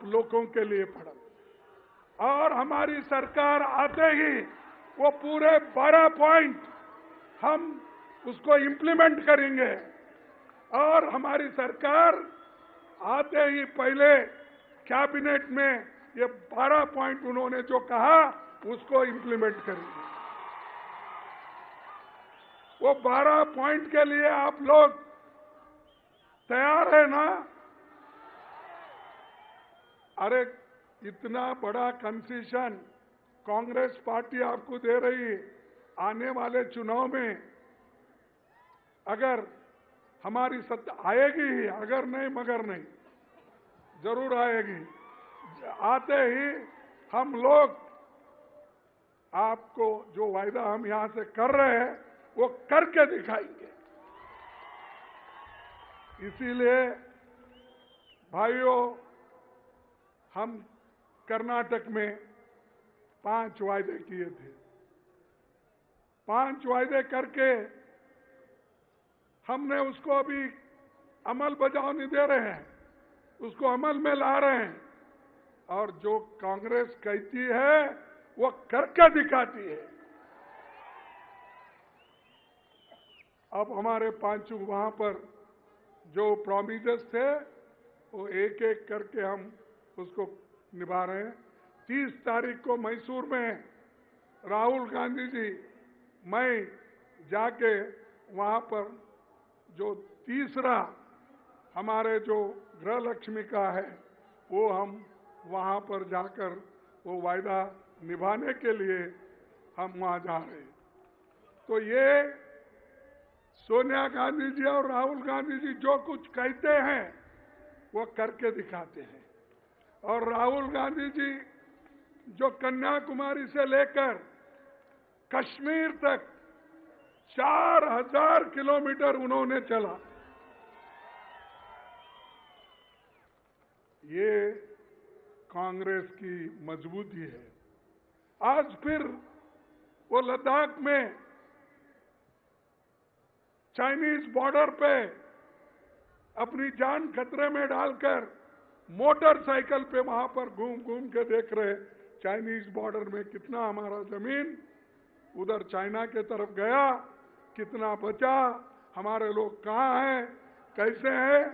लोगों के लिए पड़ा और हमारी सरकार आते ही वो पूरे 12 पॉइंट हम उसको इम्प्लीमेंट करेंगे और हमारी सरकार आते ही पहले कैबिनेट में ये 12 पॉइंट उन्होंने जो कहा उसको इम्प्लीमेंट करेंगे। वो 12 पॉइंट के लिए आप लोग तैयार है ना? अरे इतना बड़ा कंसेशन कांग्रेस पार्टी आपको दे रही है। आने वाले चुनाव में अगर हमारी सत्ता आएगी ही, अगर नहीं मगर नहीं, जरूर आएगी। आते ही हम लोग आपको जो वायदा हम यहां से कर रहे हैं वो करके दिखाएंगे। इसीलिए भाइयों, हम कर्नाटक में 5 वायदे किए थे। 5 वायदे करके हमने उसको अभी अमल बजावनी दे रहे हैं, उसको अमल में ला रहे हैं और जो कांग्रेस कहती है वो करके दिखाती है। अब हमारे 5 वहां पर जो प्रॉमिसेस थे वो एक एक करके हम उसको निभा रहे हैं। 30 तारीख को मैसूर में राहुल गांधी जी, मैं जाके वहां पर जो तीसरा हमारे जो गृह लक्ष्मी का है वो हम वहां पर जाकर वो वायदा निभाने के लिए हम वहां जा रहे हैं। तो ये सोनिया गांधी जी और राहुल गांधी जी जो कुछ कहते हैं वो करके दिखाते हैं। और राहुल गांधी जी जो कन्याकुमारी से लेकर कश्मीर तक 4000 किलोमीटर उन्होंने चला। ये कांग्रेस की मजबूती है। आज फिर वो लद्दाख में चाइनीज बॉर्डर पे अपनी जान खतरे में डालकर मोटरसाइकिल पे वहां पर घूम घूम के देख रहे चाइनीज बॉर्डर में कितना हमारा जमीन उधर चाइना के तरफ गया, कितना बचा, हमारे लोग कहाँ हैं, कैसे हैं,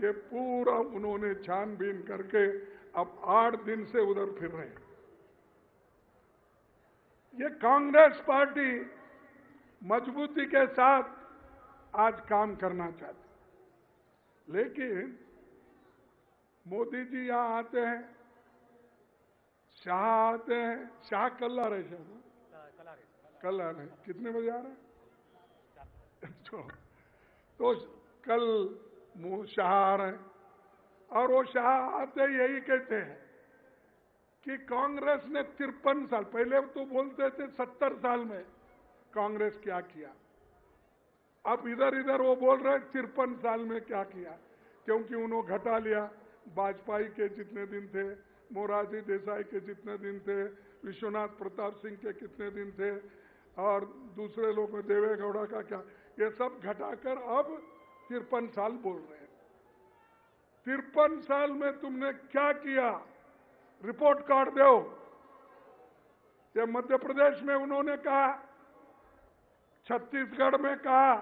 ये पूरा उन्होंने छानबीन करके अब 8 दिन से उधर फिर रहे हैं। ये कांग्रेस पार्टी मजबूती के साथ आज काम करना चाहती, लेकिन मोदी जी यहां आते हैं, शाह आते हैं। शाह कल आ रहे शाह कल आ रहे हैं। कितने बजे आ रहे हैं? तो कल शाह आ रहे हैं और वो शाह आते यही कहते हैं कि कांग्रेस ने 53 साल, पहले तो बोलते थे 70 साल में कांग्रेस क्या किया, अब इधर इधर वो बोल रहे 53 साल में क्या किया, क्योंकि उन्होंने घटा लिया। वाजपेयी के जितने दिन थे, मोरारजी देसाई के जितने दिन थे, विश्वनाथ प्रताप सिंह के कितने दिन थे और दूसरे लोग में देवेगौड़ा का क्या, ये सब घटाकर अब 53 साल बोल रहे हैं। 53 साल में तुमने क्या किया, रिपोर्ट कार्ड दो। ये मध्य प्रदेश में उन्होंने कहा, छत्तीसगढ़ में कहा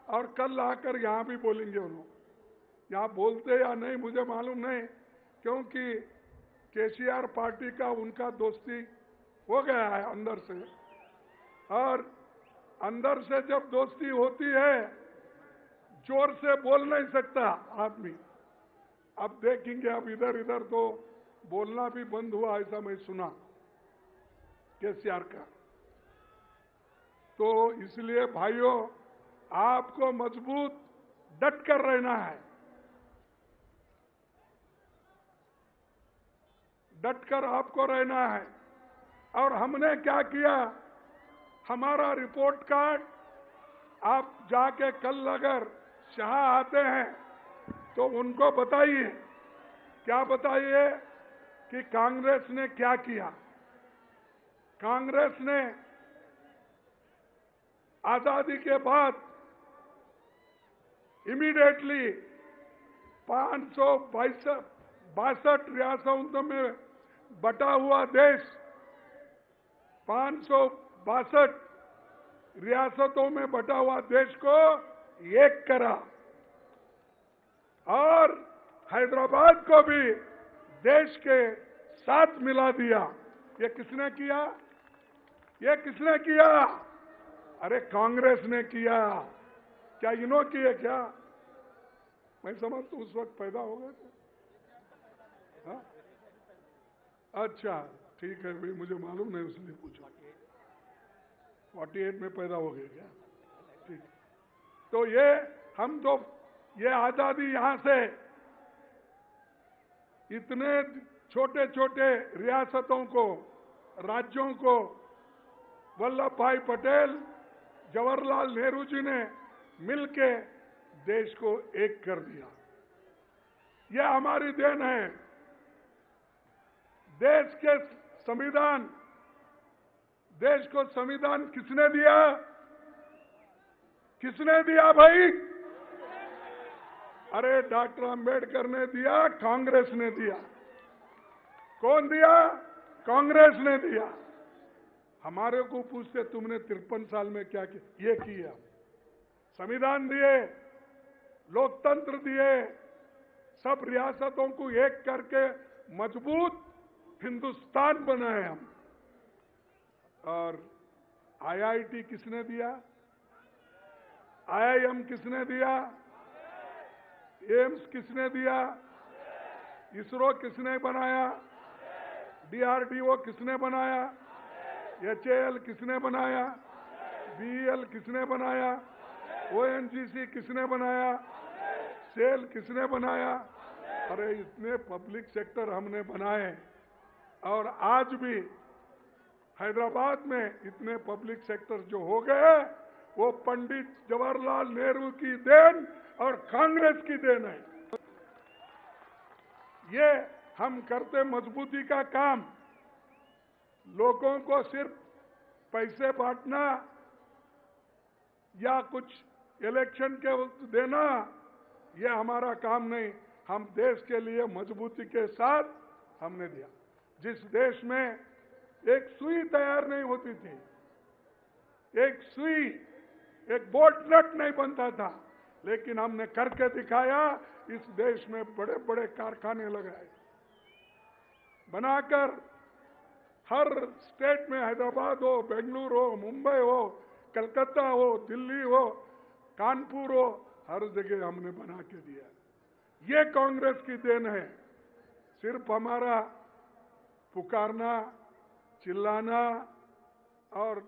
और कल आकर यहां भी बोलेंगे उन्होंने। यहां बोलते या नहीं मुझे मालूम नहीं, क्योंकि केसीआर पार्टी का उनका दोस्ती हो गया है अंदर से, और अंदर से जब दोस्ती होती है जोर से बोल नहीं सकता आदमी। अब देखेंगे, अब इधर इधर तो बोलना भी बंद हुआ, ऐसा मैं सुना केसीआर का। तो इसलिए भाइयों, आपको मजबूत डट कर रहना है, डट कर आपको रहना है। और हमने क्या किया, हमारा रिपोर्ट कार्ड आप जाके कल अगर शाह आते हैं तो उनको बताइए, क्या बताइए कि कांग्रेस ने क्या किया। कांग्रेस ने आजादी के बाद इमीडिएटली 62 रियासतों में बटा हुआ देश 562 रियासतों में बटा हुआ देश को एक करा और हैदराबाद को भी देश के साथ मिला दिया। ये किसने किया? ये किसने किया? अरे कांग्रेस ने किया। क्या इन्हों किए क्या? मैं समझता उस वक्त पैदा हो गए थे। हाँ? अच्छा ठीक है भाई, मुझे मालूम नहीं उसने पूछा। 48 में पैदा हो गए क्या? ठीक। तो ये हम तो ये आजादी यहां से इतने छोटे छोटे रियासतों को, राज्यों को वल्लभ भाई पटेल, जवाहरलाल नेहरू जी ने मिलके देश को एक कर दिया। यह हमारी देन है। देश के संविधान, देश को संविधान किसने दिया? किसने दिया भाई? अरे डॉक्टर अंबेडकर ने दिया, कांग्रेस ने दिया। कौन दिया? कांग्रेस ने दिया। हमारे को पूछते तुमने 53 साल में क्या किया? ये किया, संविधान दिए, लोकतंत्र दिए, सब रियासतों को एक करके मजबूत हिंदुस्तान बनाए हम। और आईआईटी किसने दिया? आईआईएम किसने दिया? एम्स किसने दिया? इसरो किसने बनाया? डीआरडीओ किसने बनाया? एचएएल किसने बनाया? बीईएल किसने बनाया? ओएनजीसी किसने बनाया? सेल किसने बनाया? अरे इतने पब्लिक सेक्टर हमने बनाए और आज भी हैदराबाद में इतने पब्लिक सेक्टर जो हो गए वो पंडित जवाहरलाल नेहरू की देन और कांग्रेस की देन है। ये हम करते मजबूती का काम। लोगों को सिर्फ पैसे बांटना या कुछ इलेक्शन के वक्त देना, ये हमारा काम नहीं। हम देश के लिए मजबूती के साथ हमने दिया। जिस देश में एक सुई तैयार नहीं होती थी, एक सुई, एक बोल्ट नट नहीं बनता था, लेकिन हमने करके दिखाया। इस देश में बड़े बड़े कारखाने लगाए, बनाकर हर स्टेट में, हैदराबाद हो, बेंगलुरु हो, मुंबई हो, कलकत्ता हो, दिल्ली हो, कानपुर हो, हर जगह हमने बना के दिया। ये कांग्रेस की देन है। सिर्फ हमारा पुकारना, चिल्लाना और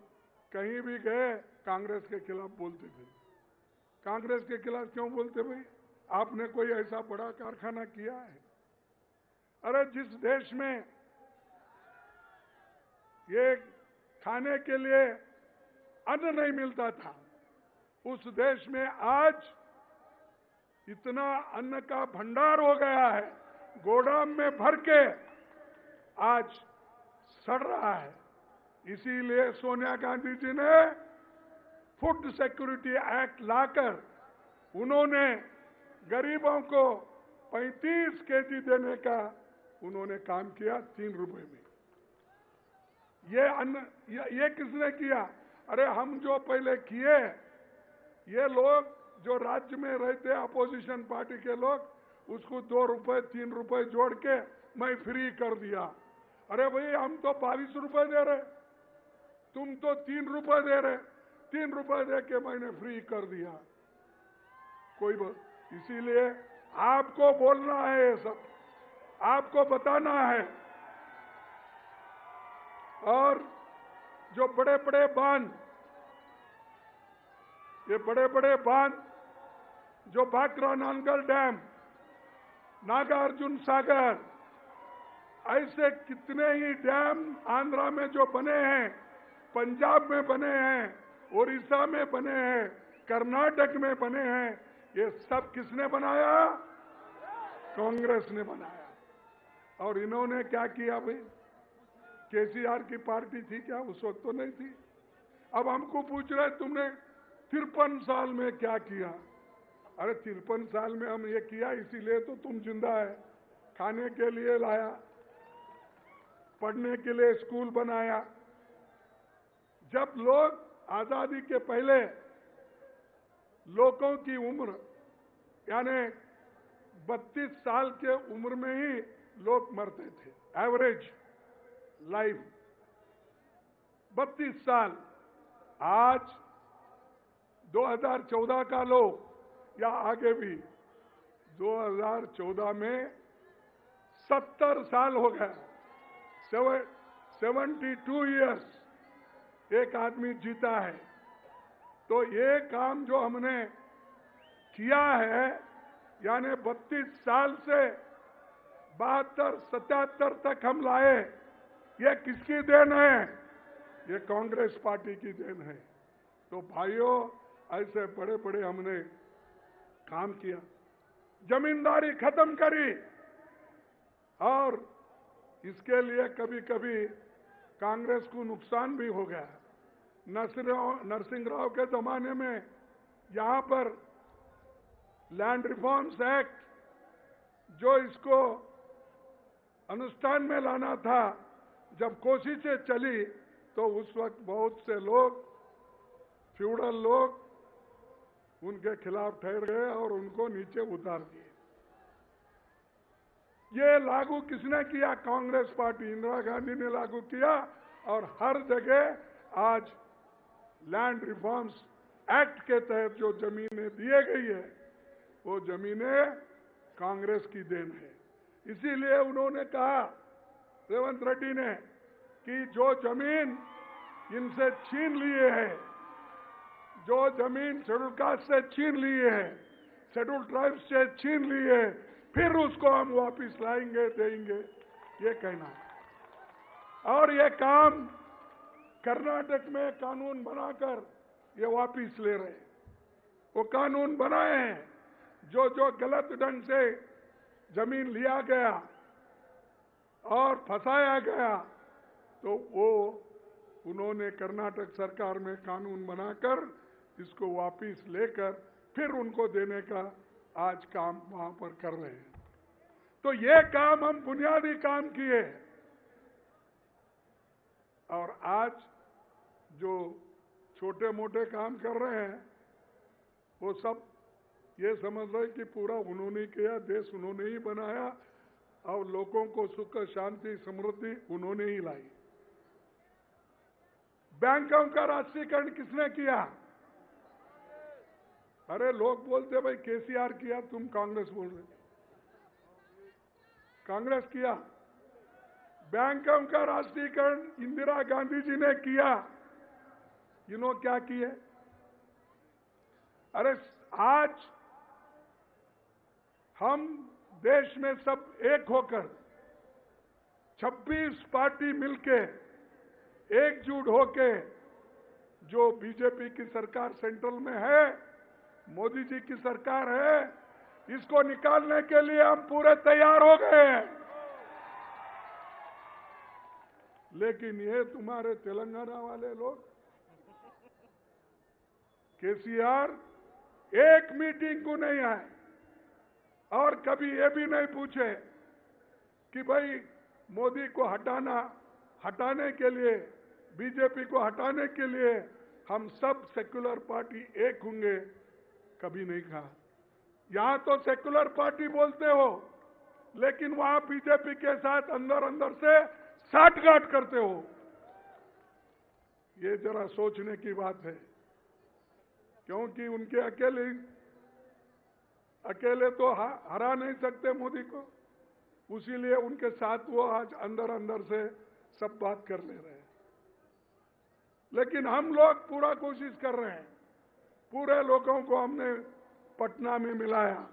कहीं भी गए कांग्रेस के खिलाफ बोलते थे। कांग्रेस के खिलाफ क्यों बोलते भाई? आपने कोई ऐसा बड़ा कारखाना किया है? अरे जिस देश में ये खाने के लिए अन्न नहीं मिलता था, उस देश में आज इतना अन्न का भंडार हो गया है, गोदाम में भर के आज सड़ रहा है। इसीलिए सोनिया गांधी जी ने फूड सिक्योरिटी एक्ट लाकर उन्होंने गरीबों को 35 केजी देने का उन्होंने काम किया 3 रुपए में। ये अन्न ये किसने किया? अरे हम जो पहले किए, ये लोग जो राज्य में रहते अपोजिशन पार्टी के लोग, उसको 2 रुपए 3 रुपए जोड़ के मैं फ्री कर दिया। अरे भाई हम तो 22 रुपए दे रहे, तुम तो 3 रुपए दे रहे, 3 रुपए दे के मैंने फ्री कर दिया। कोई इसीलिए आपको बोलना है, ये सब आपको बताना है। और जो बड़े बड़े बांध, ये बड़े बड़े बांध जो भाखरा नानगल डैम, नागार्जुन सागर, ऐसे कितने ही डैम आंध्रा में जो बने हैं, पंजाब में बने हैं, उड़ीसा में बने हैं, कर्नाटक में बने हैं, ये सब किसने बनाया? कांग्रेस ने बनाया। और इन्होंने क्या किया भाई? केसीआर की पार्टी थी क्या? उस वक्त तो नहीं थी। अब हमको पूछ रहे तुमने 53 साल में क्या किया? अरे 53 साल में हम ये किया इसीलिए तो तुम जिंदा है। खाने के लिए लाया, पढ़ने के लिए स्कूल बनाया। जब लोग आजादी के पहले लोगों की उम्र यानी 32 साल के उम्र में ही लोग मरते थे, एवरेज लाइफ 32 साल। आज 2014 का लो या आगे भी 2014 में 70 साल हो गया, 72 इयर्स एक आदमी जीता है। तो ये काम जो हमने किया है, यानी 32 साल से 72, 77 तक हम लाए, ये किसकी देन है? ये कांग्रेस पार्टी की देन है। तो भाइयों, ऐसे बड़े बड़े हमने काम किया, जमींदारी खत्म करी, और इसके लिए कभी कभी कांग्रेस को नुकसान भी हो गया। नरसिंह राव के जमाने में यहां पर लैंड रिफॉर्म्स एक्ट जो इसको अनुष्ठान में लाना था, जब कोशिशें चली तो उस वक्त बहुत से लोग, फ्यूडल लोग, उनके खिलाफ ठहर गए और उनको नीचे उतार दिए। ये लागू किसने किया? कांग्रेस पार्टी, इंदिरा गांधी ने लागू किया। और हर जगह आज लैंड रिफॉर्म्स एक्ट के तहत जो जमीनें दिए गई है, वो जमीनें कांग्रेस की देन है। इसीलिए उन्होंने कहा, रेवंत रेड्डी ने, कि जो जमीन इनसे छीन लिए है, जो जमीन शेड्यूल कास्ट से छीन लिए है, शेड्यूल ट्राइब्स से छीन लिए है, फिर उसको हम वापस लाएंगे, देंगे, ये कहना है। और ये काम कर्नाटक में कानून बनाकर ये वापस ले रहे हैं। वो कानून बनाए हैं, जो जो गलत ढंग से जमीन लिया गया और फंसाया गया, तो वो उन्होंने कर्नाटक सरकार में कानून बनाकर इसको वापस लेकर फिर उनको देने का आज काम वहां पर कर रहे हैं। तो ये काम हम बुनियादी काम किए। और आज जो छोटे मोटे काम कर रहे हैं, वो सब ये समझ रहे कि पूरा उन्होंने किया, देश उन्होंने ही बनाया और लोगों को सुख, शांति, समृद्धि उन्होंने ही लाई। बैंकों का राष्ट्रीयकरण किसने किया? अरे लोग बोलते भाई केसीआर किया, तुम कांग्रेस बोल रहे। कांग्रेस किया। बैंकों का राष्ट्रीयकरण इंदिरा गांधी जी ने किया। इन्होंने क्या किए? अरे आज हम देश में सब एक होकर 26 पार्टी मिलके एकजुट होके जो बीजेपी की सरकार सेंट्रल में है, मोदी जी की सरकार है, इसको निकालने के लिए हम पूरे तैयार हो गए हैं। लेकिन ये तुम्हारे तेलंगाना वाले लोग, केसीआर एक मीटिंग को नहीं आए और कभी ये भी नहीं पूछे कि भाई मोदी को हटाने के लिए, बीजेपी को हटाने के लिए हम सब सेक्युलर पार्टी एक होंगे, कभी नहीं कहा। यहां तो सेक्युलर पार्टी बोलते हो, लेकिन वहां बीजेपी के साथ अंदर अंदर से साठगांठ करते हो। ये जरा सोचने की बात है, क्योंकि उनके अकेले तो हरा नहीं सकते मोदी को, उसीलिए उनके साथ वो आज अंदर अंदर से सब बात कर ले रहे हैं। लेकिन हम लोग पूरा कोशिश कर रहे हैं। पूरे लोगों को हमने पटना में मिलाया,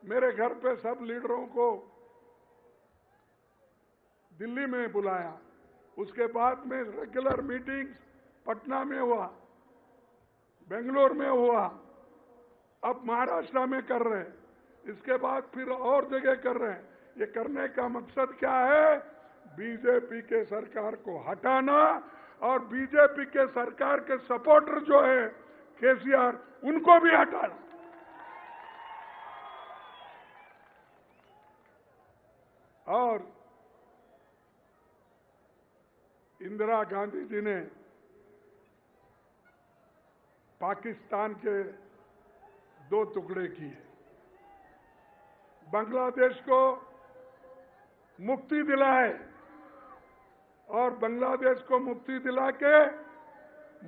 मेरे घर पे सब लीडरों को दिल्ली में बुलाया, उसके बाद में रेगुलर मीटिंग्स पटना में हुआ, बेंगलोर में हुआ, अब महाराष्ट्र में कर रहे हैं, इसके बाद फिर और जगह कर रहे हैं। ये करने का मकसद क्या है? बीजेपी के सरकार को हटाना और बीजेपी के सरकार के सपोर्टर जो है केसीआर, उनको भी हटाना। और इंदिरा गांधी जी ने पाकिस्तान के 2 टुकड़े किए, बांग्लादेश को मुक्ति दिलाए और बांग्लादेश को मुक्ति दिला के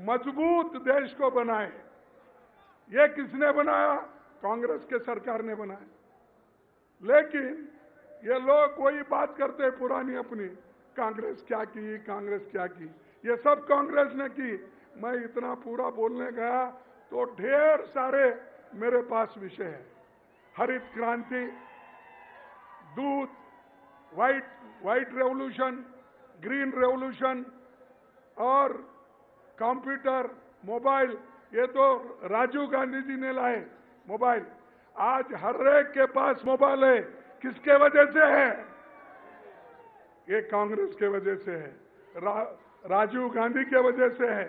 मजबूत देश को बनाए। ये किसने बनाया? कांग्रेस के सरकार ने बनाया। लेकिन ये लोग वही बात करते पुरानी अपनी, कांग्रेस क्या की, कांग्रेस क्या की। ये सब कांग्रेस ने की। मैं इतना पूरा बोलने गया तो ढेर सारे मेरे पास विषय हैं। हरित क्रांति, दूध, व्हाइट रेवोल्यूशन, ग्रीन रेवोल्यूशन और कंप्यूटर, मोबाइल, ये तो राजीव गांधी जी ने लाए मोबाइल। आज हर एक के पास मोबाइल है। किसके वजह से है? ये कांग्रेस के वजह से है, राजीव गांधी के वजह से है।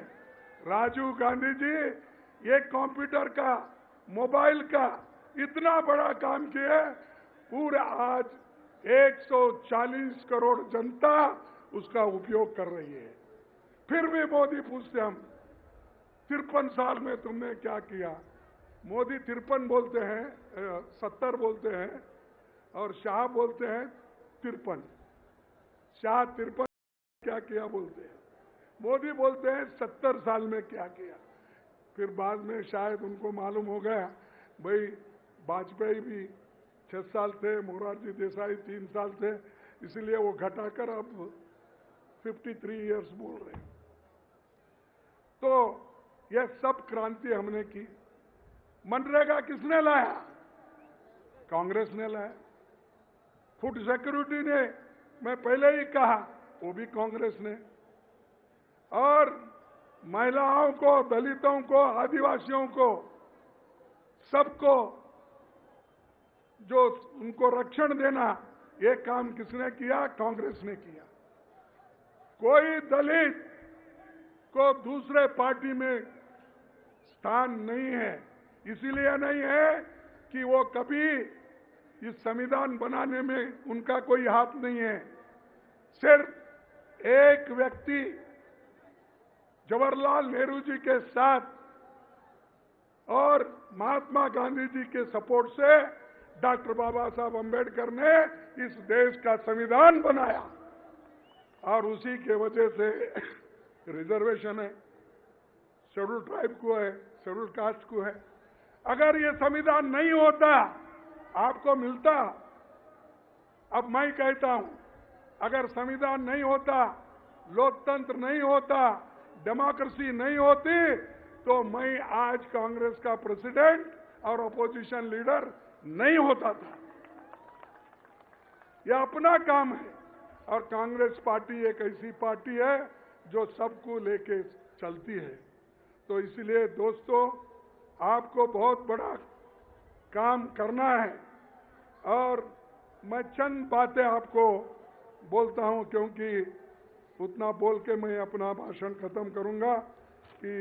राजीव गांधी जी ये कंप्यूटर का, मोबाइल का इतना बड़ा काम किया, पूरा आज 140 करोड़ जनता उसका उपयोग कर रही है। फिर भी मोदी पूछते हम 53 साल में तुमने क्या किया? मोदी 53 बोलते हैं, 70 बोलते हैं और शाह बोलते हैं 53। शाह 53 क्या किया बोलते हैं, मोदी बोलते हैं 70 साल में क्या किया। फिर बाद में शायद उनको मालूम हो गया भाई वाजपेयी भी 6 साल थे, मोरारजी देसाई 3 साल थे, इसलिए वो घटाकर अब 53 इयर्स बोल रहे हैं। तो यह सब क्रांति हमने की। मनरेगा किसने लाया? कांग्रेस ने लाया। फूड सिक्योरिटी ने, मैं पहले ही कहा, वो भी कांग्रेस ने। और महिलाओं को, दलितों को, आदिवासियों को, सबको जो उनको रक्षण देना, ये काम किसने किया? कांग्रेस ने किया। कोई दलित को दूसरे पार्टी में स्थान नहीं है। इसीलिए नहीं है कि वो कभी इस संविधान बनाने में उनका कोई हाथ नहीं है। सिर्फ एक व्यक्ति जवाहरलाल नेहरू जी के साथ और महात्मा गांधी जी के सपोर्ट से डॉक्टर बाबा साहब अम्बेडकर ने इस देश का संविधान बनाया और उसी के वजह से रिजर्वेशन है, शेड्यूल ट्राइब को है, शेड्यूल कास्ट को है। अगर ये संविधान नहीं होता आपको मिलता। अब मैं कहता हूं, अगर संविधान नहीं होता, लोकतंत्र नहीं होता, डेमोक्रेसी नहीं होती, तो मैं आज कांग्रेस का प्रेसिडेंट और अपोजिशन लीडर नहीं होता था। यह अपना काम है और कांग्रेस पार्टी एक ऐसी पार्टी है जो सबको लेके चलती है। तो इसलिए दोस्तों, आपको बहुत बड़ा काम करना है और मैं चंद बातें आपको बोलता हूं, क्योंकि उतना बोल के मैं अपना भाषण खत्म करूंगा कि